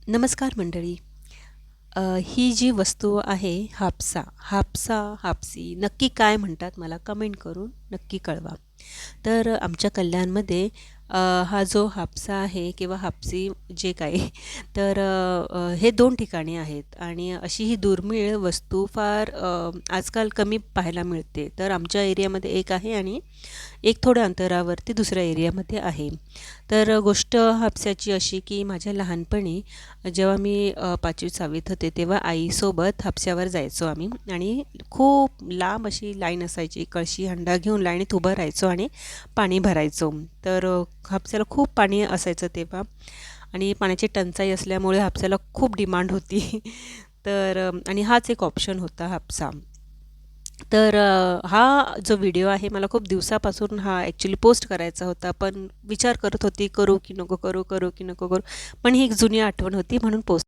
नमस्कार मंडळी. ही जी वस्तू आहे हापसा, हापसी नक्की काय म्हणतात मला कमेंट करून नक्की कळवा. तर आमच्या कल्याणमध्ये हा जो हापसा आहे किंवा हापसी जे काही तर हे 2 ठिकाणी आहेत आणि अशी ही दुर्मिळ वस्तू फार आजकाल कमी पाहायला मिळते. तर आमच्या एरियामध्ये एक आहे आणि एक थोड्या अंतरावरती दुसऱ्या एरियामध्ये आहे. तर गोष्ट हापस्याची अशी की माझ्या लहानपणी जेव्हा मी 5वी-6वीत होते तेव्हा आईसोबत हापस्यावर जायचो आम्ही आणि खूप लांब अशी लाईन असायची. कळशी हंडा घेऊन लाईनीत उभं राहायचो आणि पाणी भरायचो. तर हापस्याला खूप पाणी असायचं तेव्हा आणि पाण्याची टंचाई असल्यामुळे हापस्याला खूप डिमांड होती. तर आणि हाच एक ऑप्शन होता हापसा. तर हा जो व्हिडिओ आहे मला खूप दिवसापासून हा ॲक्च्युली पोस्ट करायचा होता, पण विचार करत होती करू की नको करू, करू की नको करू. पण ही एक जुनी आठवण होती म्हणून पोस्ट